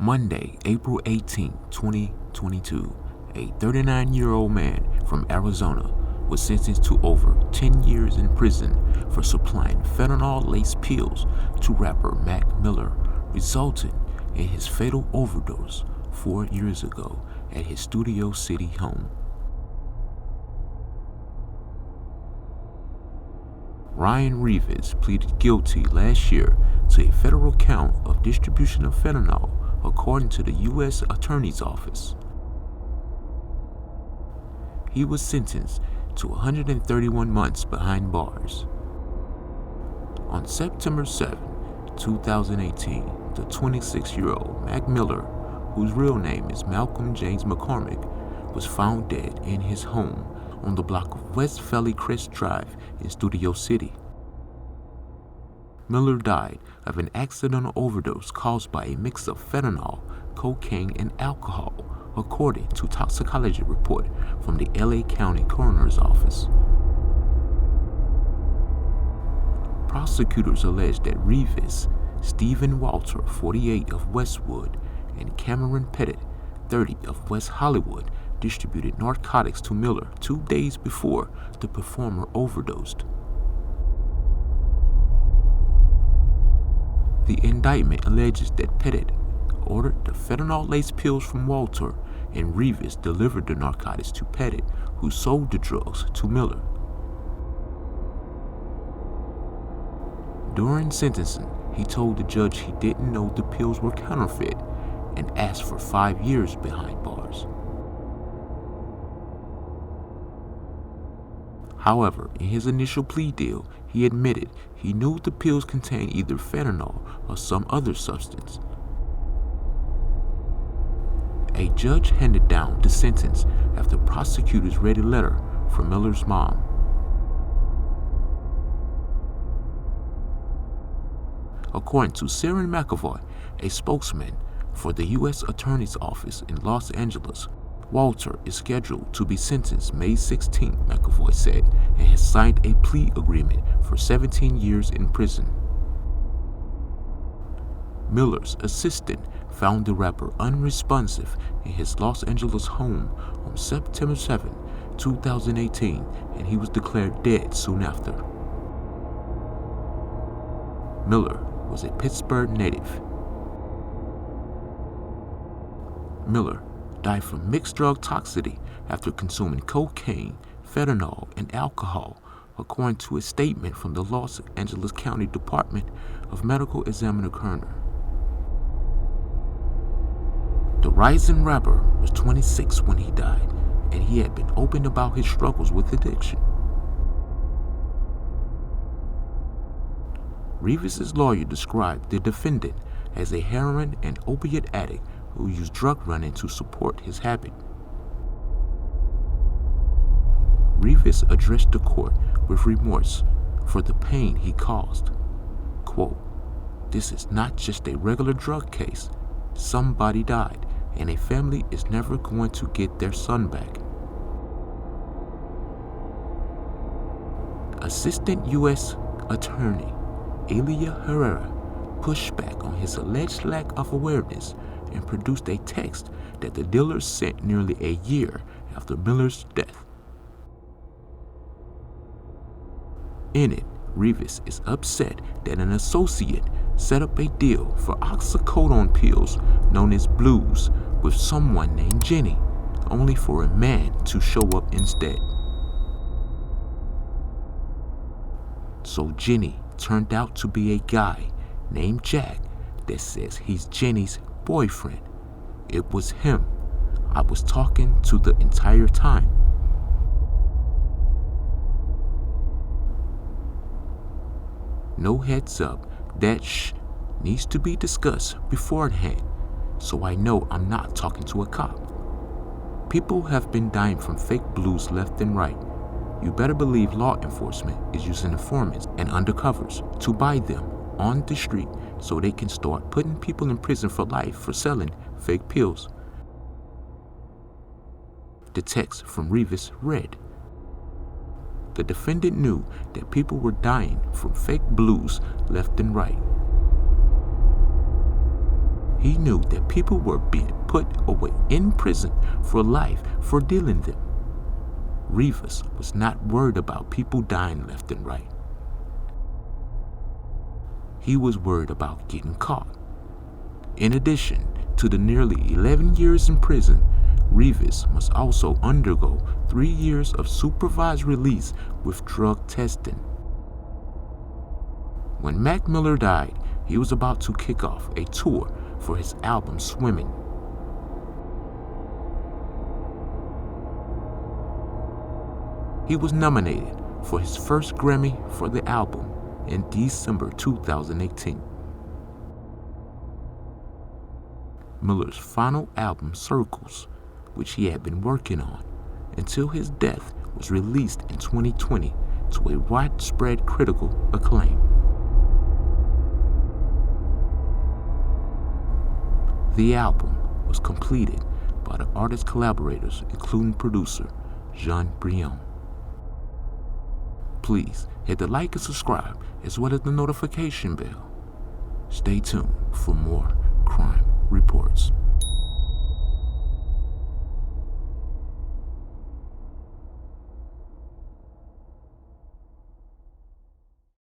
Monday, April 18, 2022, a 39-year-old man from Arizona was sentenced to over 10 years in prison for supplying fentanyl-laced pills to rapper Mac Miller, resulting in his fatal overdose 4 years ago at his Studio City home. Ryan Rivas pleaded guilty last year to a federal count of distribution of fentanyl, according to the U.S. Attorney's Office. He was sentenced to 131 months behind bars. On September 7, 2018, the 26-year-old Mac Miller, whose real name is Malcolm James McCormick, was found dead in his home on the block of West Valley Crest Drive in Studio City. Miller died of an accidental overdose caused by a mix of fentanyl, cocaine, and alcohol, according to a toxicology report from the LA County Coroner's Office. Prosecutors alleged that Rivas, Stephen Walter, 48, of Westwood, and Cameron Pettit, 30, of West Hollywood, distributed narcotics to Miller 2 days before the performer overdosed. The indictment alleges that Pettit ordered the fentanyl-laced pills from Walter, and Rivas delivered the narcotics to Pettit, who sold the drugs to Miller. During sentencing, he told the judge he didn't know the pills were counterfeit and asked for 5 years behind bars. However, in his initial plea deal, he admitted he knew the pills contained either fentanyl or some other substance. A judge handed down the sentence after prosecutors read a letter from Miller's mom. According to Sharon McAvoy, a spokesman for the U.S. Attorney's Office in Los Angeles, Walter is scheduled to be sentenced May 16, McAvoy said, and has signed a plea agreement for 17 years in prison. Miller's assistant found the rapper unresponsive in his Los Angeles home on September 7, 2018, and he was declared dead soon after. Miller was a Pittsburgh native. Miller died from mixed drug toxicity after consuming cocaine, fentanyl, and alcohol, according to a statement from the Los Angeles County Department of Medical Examiner Coroner. The rising rapper was 26 when he died, and he had been open about his struggles with addiction. Rivas' lawyer described the defendant as a heroin and opiate addict who used drug running to support his habit. Rivas addressed the court with remorse for the pain he caused. Quote, "This is not just a regular drug case. Somebody died, and a family is never going to get their son back." Assistant U.S. Attorney Elia Herrera pushed back on his alleged lack of awareness and produced a text that the dealers sent nearly a year after Miller's death. In it, Rivas is upset that an associate set up a deal for oxycodone pills known as blues with someone named Jenny, only for a man to show up instead. So Jenny turned out to be a guy named Jack that says he's Jenny's boyfriend. It was him I was talking to the entire time. No heads up, that needs to be discussed beforehand, so I know I'm not talking to a cop. People have been dying from fake blues left and right. You better believe law enforcement is using informants and undercovers to buy them on the street so they can start putting people in prison for life for selling fake pills. The text from Rivas read, "The defendant knew that people were dying from fake blues left and right. He knew that people were being put away in prison for life for dealing them. Rivas was not worried about people dying left and right. He was worried about getting caught. In addition to the nearly 11 years in prison, Rivas must also undergo 3 years of supervised release with drug testing. When Mac Miller died, he was about to kick off a tour for his album Swimming. He was nominated for his first Grammy for the album in December 2018. Miller's final album, Circles, which he had been working on until his death, was released in 2020 to a widespread critical acclaim. The album was completed by the artist collaborators, including producer Jean Brion. Please hit the like and subscribe, as well as the notification bell. Stay tuned for more crime reports.